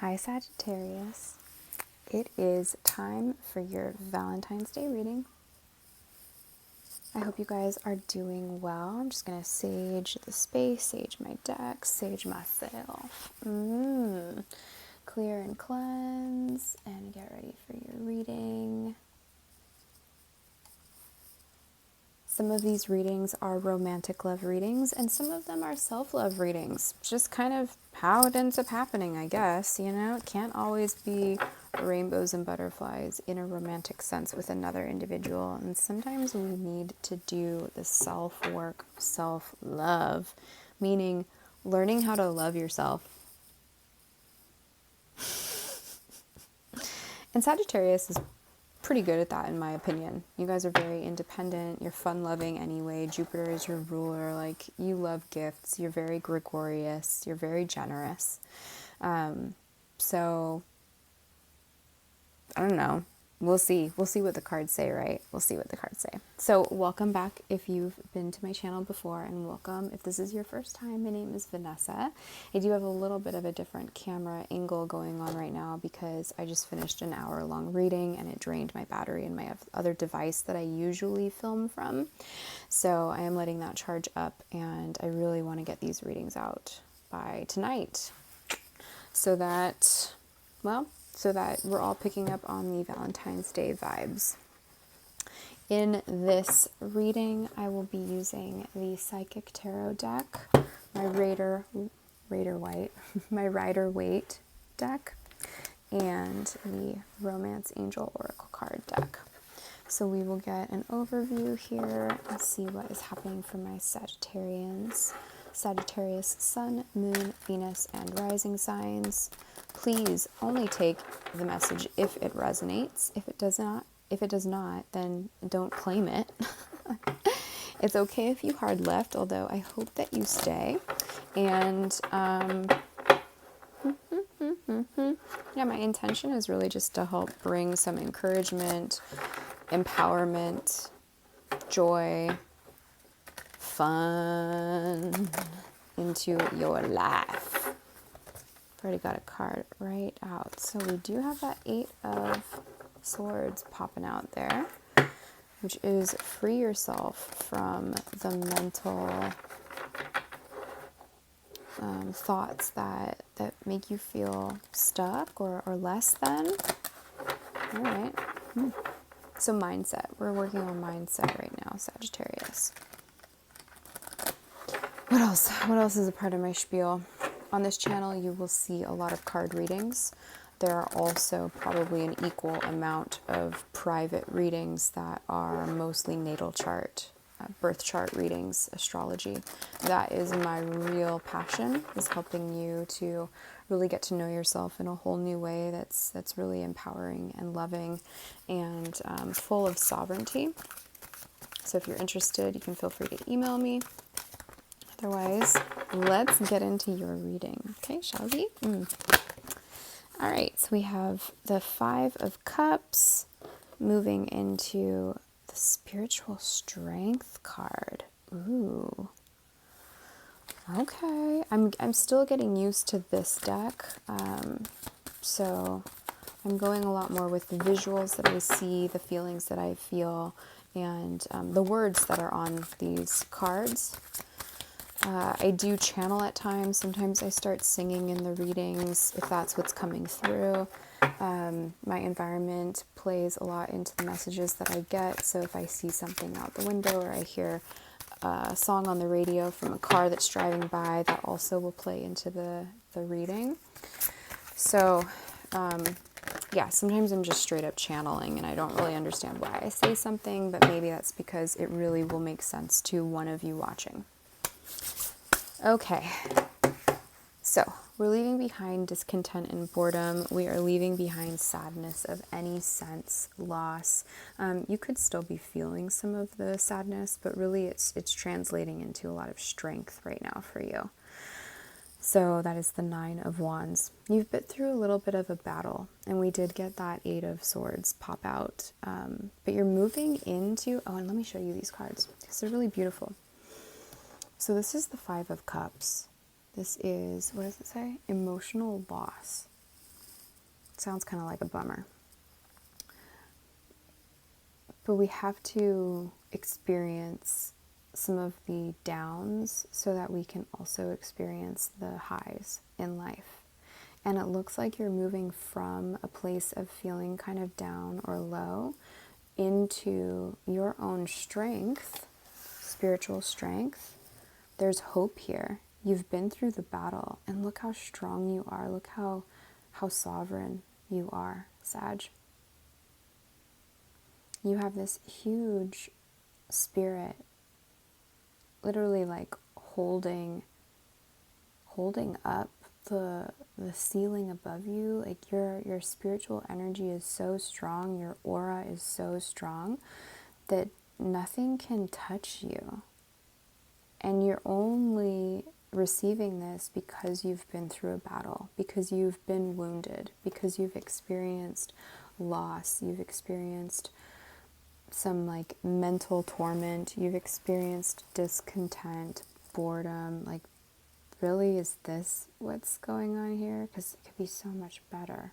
Hi Sagittarius. It is time for your Valentine's Day reading. I hope you guys are doing well. I'm just going to sage the space, sage my deck, sage myself. Clear and cleanse and get ready for your reading. Some of these readings are romantic love readings, and some of them are self-love readings. Just kind of how it ends up happening, I guess. You know, it can't always be rainbows and butterflies in a romantic sense with another individual. And sometimes we need to do the self-work, self-love, meaning learning how to love yourself. And Sagittarius is pretty good at that, in my opinion. You guys are very independent. You're fun-loving anyway. Jupiter is your ruler. Like, you love gifts. You're very gregarious. You're very generous. So, I don't know. We'll see. We'll see what the cards say, right? We'll see what the cards say. So, welcome back if you've been to my channel before, and welcome if this is your first time. My name is Vanessa. I do have a little bit of a different camera angle going on right now because I just finished an hour-long reading and it drained my battery in my other device that I usually film from. So, I am letting that charge up, and I really want to get these readings out by tonight so that we're all picking up on the Valentine's Day vibes. In this reading, I will be using the Psychic Tarot deck, my Rider-Waite deck, and the Romance Angel Oracle card deck. So we will get an overview here and see what is happening for my Sagittarians. Sagittarius Sun, Moon, Venus, and Rising signs. Please only take the message if it resonates. If it does not, then don't claim it. It's okay if you hard left, although I hope that you stay. And my intention is really just to help bring some encouragement, empowerment, joy, fun into your life. I've already got a card right out. So we do have that 8 of Swords popping out there, which is free yourself from the mental thoughts that make you feel stuck or less than. All right. So mindset. We're working on mindset right now, Sagittarius. What else? What else is a part of my spiel? On this channel, you will see a lot of card readings. There are also probably an equal amount of private readings that are mostly natal chart, birth chart readings, astrology. That is my real passion, is helping you to really get to know yourself in a whole new way that's really empowering and loving and full of sovereignty. So if you're interested, you can feel free to email me. Otherwise, let's get into your reading. Okay, shall we? All right, so we have the 5 of Cups moving into the Spiritual Strength card. Ooh. Okay, I'm still getting used to this deck. So I'm going a lot more with the visuals that I see, the feelings that I feel, and the words that are on these cards. I do channel at times. Sometimes I start singing in the readings if that's what's coming through. My environment plays a lot into the messages that I get. So if I see something out the window or I hear a song on the radio from a car that's driving by, that also will play into the reading. So sometimes I'm just straight up channeling and I don't really understand why I say something, but maybe that's because it really will make sense to one of you watching. Okay, so we're leaving behind discontent and boredom. We are leaving behind sadness of any sense, loss. You could still be feeling some of the sadness, but really it's translating into a lot of strength right now for you. So that is the 9 of Wands. You've been through a little bit of a battle, and we did get that 8 of Swords pop out. But you're moving into, and let me show you these cards because they're really beautiful. So this is the 5 of Cups. This is, what does it say? Emotional loss. Sounds kind of like a bummer. But we have to experience some of the downs so that we can also experience the highs in life. And it looks like you're moving from a place of feeling kind of down or low into your own strength, spiritual strength. There's hope here. You've been through the battle, and look how strong you are. Look how sovereign you are, Sag. You have this huge spirit, literally like holding up the ceiling above you. Like your spiritual energy is so strong, your aura is so strong that nothing can touch you. And you're only receiving this because you've been through a battle, because you've been wounded, because you've experienced loss, you've experienced some like mental torment, you've experienced discontent, boredom. Like, really, is this what's going on here? Because it could be so much better.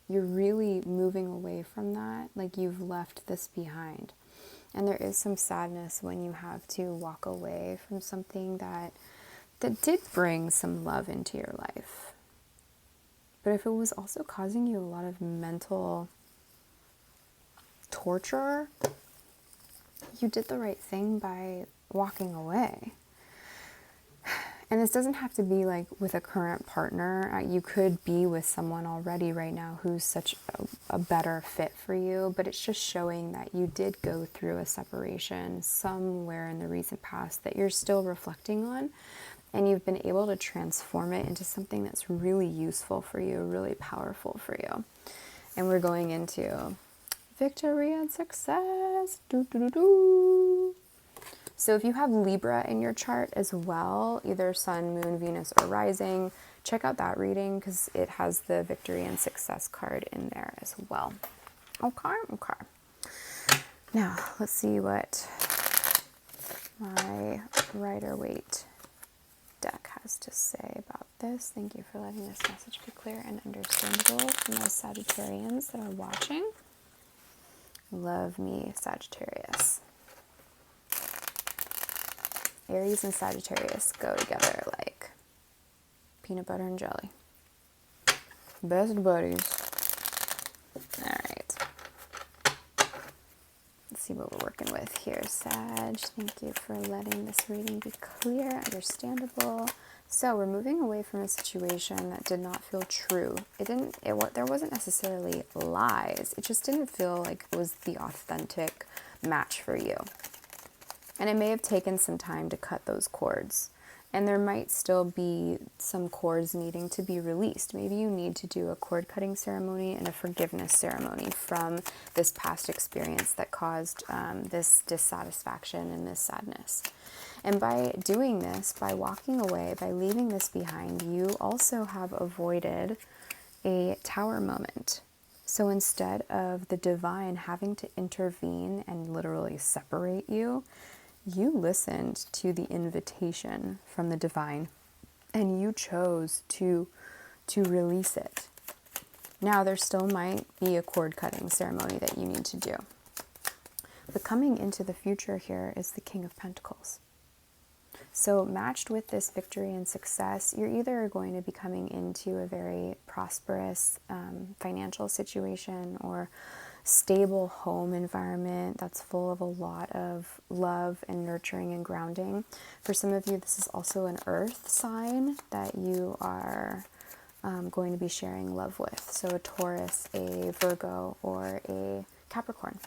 You're really moving away from that, like you've left this behind. And there is some sadness when you have to walk away from something that did bring some love into your life. But if it was also causing you a lot of mental torture, you did the right thing by walking away. And this doesn't have to be like with a current partner. You could be with someone already right now who's such a better fit for you, but it's just showing that you did go through a separation somewhere in the recent past that you're still reflecting on, and you've been able to transform it into something that's really useful for you, really powerful for you. And we're going into victory and success. So if you have Libra in your chart as well, either Sun, Moon, Venus, or Rising, check out that reading because it has the victory and success card in there as well. Okay. Now, let's see what my Rider-Waite deck has to say about this. Thank you for letting this message be clear and understandable for my Sagittarians that are watching. Love me, Sagittarius. Aries and Sagittarius go together like peanut butter and jelly. Best buddies. Alright. Let's see what we're working with here, Sag. Thank you for letting this reading be clear, understandable. So we're moving away from a situation that did not feel true. There wasn't necessarily lies. It just didn't feel like it was the authentic match for you. And it may have taken some time to cut those cords. And there might still be some cords needing to be released. Maybe you need to do a cord cutting ceremony and a forgiveness ceremony from this past experience that caused this dissatisfaction and this sadness. And by doing this, by walking away, by leaving this behind, you also have avoided a tower moment. So instead of the divine having to intervene and literally separate you, you listened to the invitation from the divine and you chose to release it. Now, there still might be a cord cutting ceremony that you need to do. But coming into the future here is the King of Pentacles. So matched with this victory and success, you're either going to be coming into a very prosperous financial situation or stable home environment that's full of a lot of love and nurturing and grounding. For some of you, this is also an earth sign that you are going to be sharing love with. So a Taurus, a Virgo, or a Capricorn.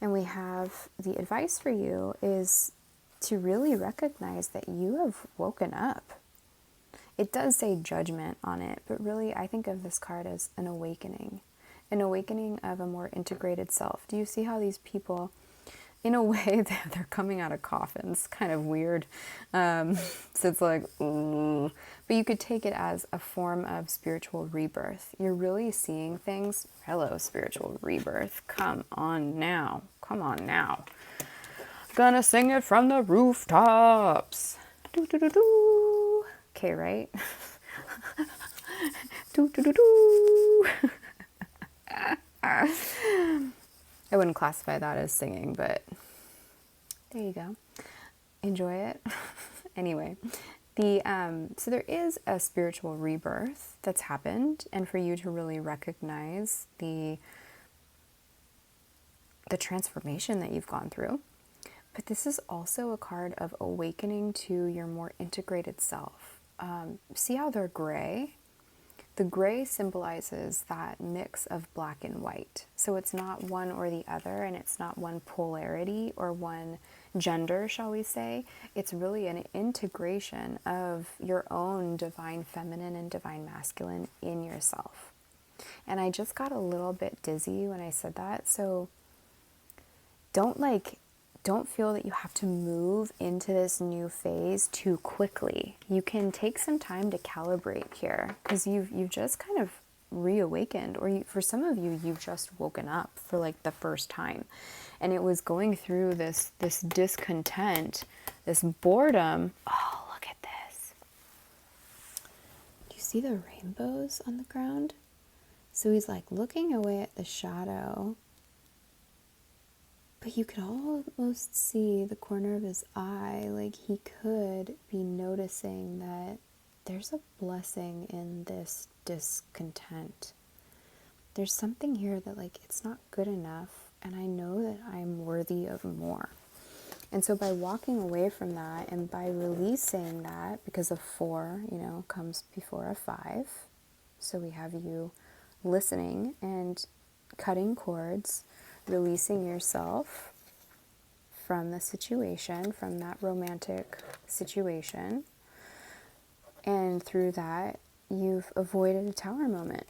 And we have the advice for you is to really recognize that you have woken up. It does say judgment on it, but really I think of this card as an awakening of a more integrated self. Do you see how these people, in a way, they're coming out of coffins? Kind of weird. So it's like, ooh. But you could take it as a form of spiritual rebirth. You're really seeing things. Hello, spiritual rebirth. Come on now. Gonna sing it from the rooftops. Do do do do. Okay, right? Do do do do. wouldn't classify that as singing, but there you go. Enjoy it. Anyway, so there is a spiritual rebirth that's happened, and for you to really recognize the transformation that you've gone through. But this is also a card of awakening to your more integrated self. See how they're gray? The gray symbolizes that mix of black and white. So it's not one or the other, and it's not one polarity or one gender, shall we say. It's really an integration of your own divine feminine and divine masculine in yourself. And I just got a little bit dizzy when I said that. So don't feel that you have to move into this new phase too quickly. You can take some time to calibrate here, because you've just kind of reawakened, or for some of you, you've just woken up for like the first time, and it was going through this discontent, this boredom. Oh, look at this. Do you see the rainbows on the ground? So he's like looking away at the shadow, but you could almost see the corner of his eye, like he could be noticing that there's a blessing in this discontent. There's something here that like, it's not good enough, and I know that I'm worthy of more. And so by walking away from that and by releasing that, because a 4, comes before a 5. So we have you listening and cutting cords, releasing yourself from the situation, from that romantic situation. And through that, you've avoided a tower moment,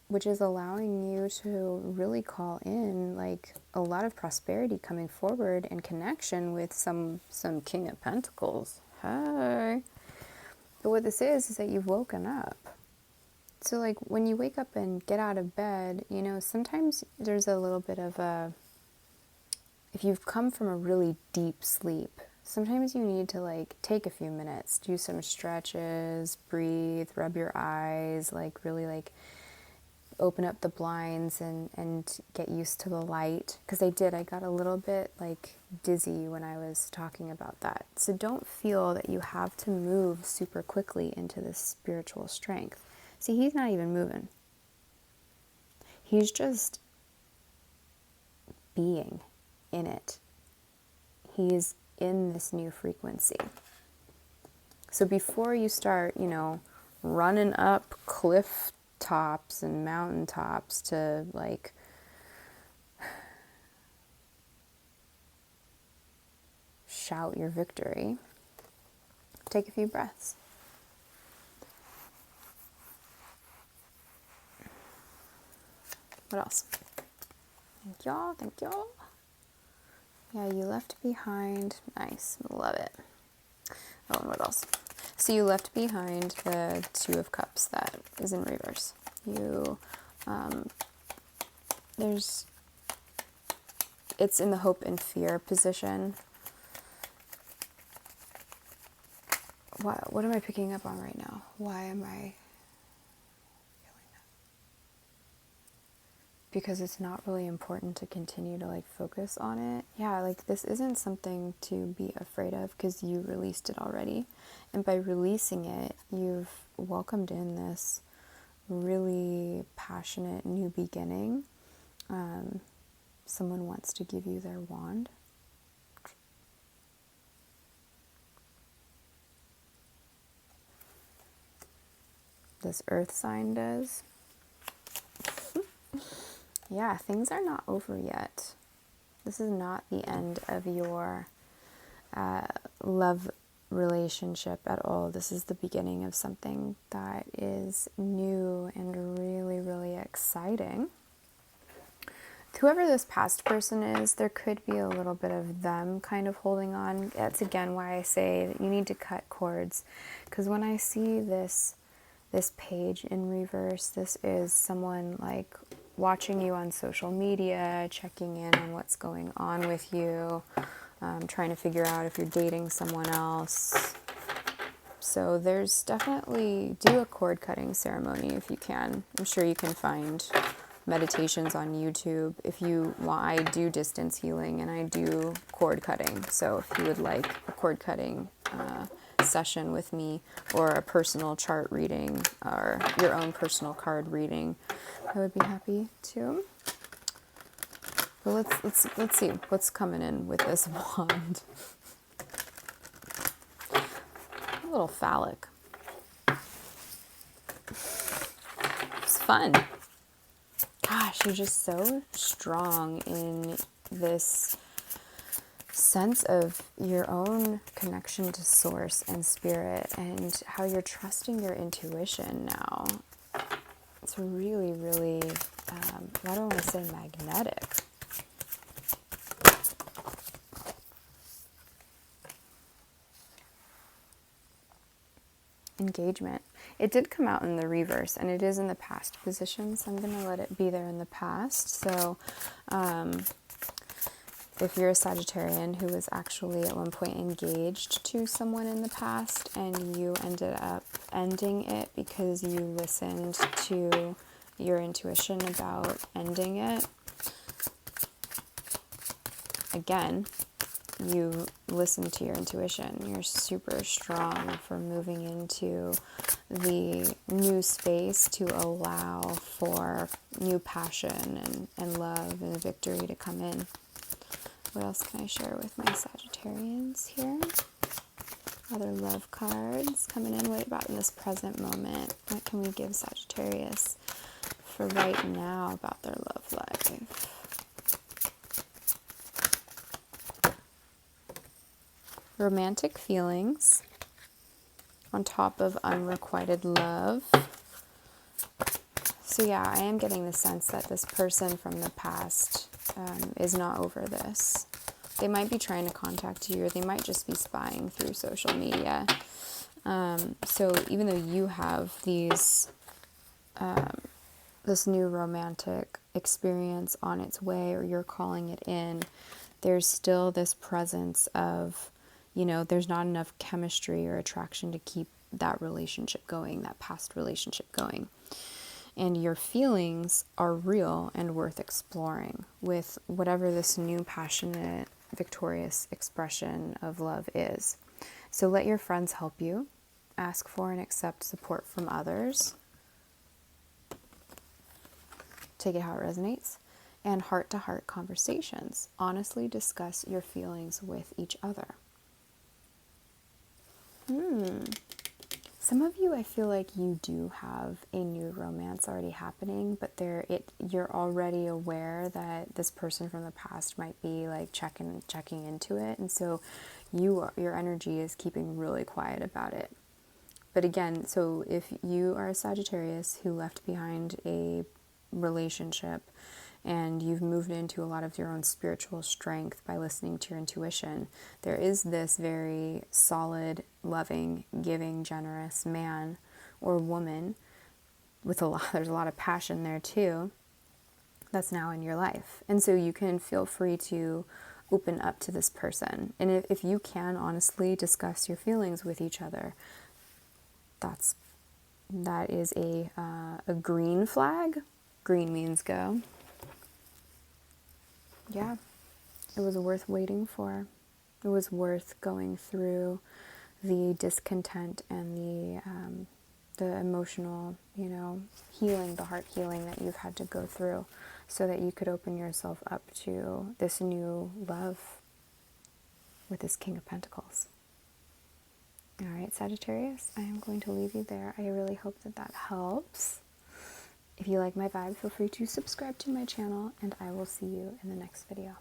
which is allowing you to really call in like a lot of prosperity coming forward and connection with some King of Pentacles. Hi. But what this is that you've woken up. So like when you wake up and get out of bed, sometimes there's a little bit of if you've come from a really deep sleep, sometimes you need to like take a few minutes, do some stretches, breathe, rub your eyes, like really like open up the blinds and get used to the light. Because I got a little bit like dizzy when I was talking about that. So don't feel that you have to move super quickly into this spiritual strength. See, he's not even moving. He's just being in it. He's in this new frequency. So before you start, running up cliff tops and mountain tops to like shout your victory, take a few breaths. What else? Thank y'all, thank y'all. Yeah, you left behind, nice, love it. Oh, and what else? So you left behind the 2 of Cups that is in reverse. It's in the hope and fear position. What am I picking up on right now? Why am I because it's not really important to continue to like focus on it. Yeah, like this isn't something to be afraid of because you released it already. And by releasing it, you've welcomed in this really passionate new beginning. Someone wants to give you their wand. This earth sign does. Yeah, things are not over yet. This is not the end of your love relationship at all. This is the beginning of something that is new and really, really exciting. Whoever this past person is, there could be a little bit of them kind of holding on. That's again why I say that you need to cut cords. Because when I see this page in reverse, this is someone like watching you on social media, checking in on what's going on with you, trying to figure out if you're dating someone else. So there's definitely, do a cord cutting ceremony if you can. I'm sure you can find meditations on YouTube. If you want, I do distance healing and I do cord cutting. So if you would like a cord cutting session with me, or a personal chart reading, or your own personal card reading, I would be happy to. But let's see what's coming in with this wand. A little phallic. It's fun. Gosh, you're just so strong in this sense of your own connection to source and spirit, and how you're trusting your intuition now. It's really, really, I don't want to say magnetic. Engagement. It did come out in the reverse, and it is in the past position, so I'm going to let it be there in the past. So if you're a Sagittarian who was actually at one point engaged to someone in the past and you ended up ending it because you listened to your intuition about ending it, again, you listen to your intuition. You're super strong for moving into the new space to allow for new passion and love and victory to come in. What else can I share with my Sagittarians here? Other love cards coming in. What about in this present moment? What can we give Sagittarius for right now about their love life? Romantic feelings on top of unrequited love. So yeah, I am getting the sense that this person from the past is not over this. They might be trying to contact you, or they might just be spying through social media. So even though you have these, this new romantic experience on its way, or you're calling it in, there's still this presence of, you know, there's not enough chemistry or attraction to keep that relationship going, that past relationship going. And your feelings are real and worth exploring with whatever this new passionate, victorious expression of love is. So let your friends help you. Ask for and accept support from others. Take it how it resonates. And heart-to-heart conversations. Honestly discuss your feelings with each other. Some of you, I feel like you do have a new romance already happening, but you're already aware that this person from the past might be like checking into it, and so your energy is keeping really quiet about it. But again, so if you are a Sagittarius who left behind a relationship and you've moved into a lot of your own spiritual strength by listening to your intuition, there is this very solid, loving, giving, generous man or woman with there's a lot of passion there too, that's now in your life. And so you can feel free to open up to this person. And if you can honestly discuss your feelings with each other, that is a green flag. Green means go. Yeah, it was worth waiting for. It was worth going through the discontent and the emotional, healing, the heart healing that you've had to go through, so that you could open yourself up to this new love with this King of Pentacles. All right, Sagittarius, I am going to leave you there. I really hope that helps. If you like my vibe, feel free to subscribe to my channel, and I will see you in the next video.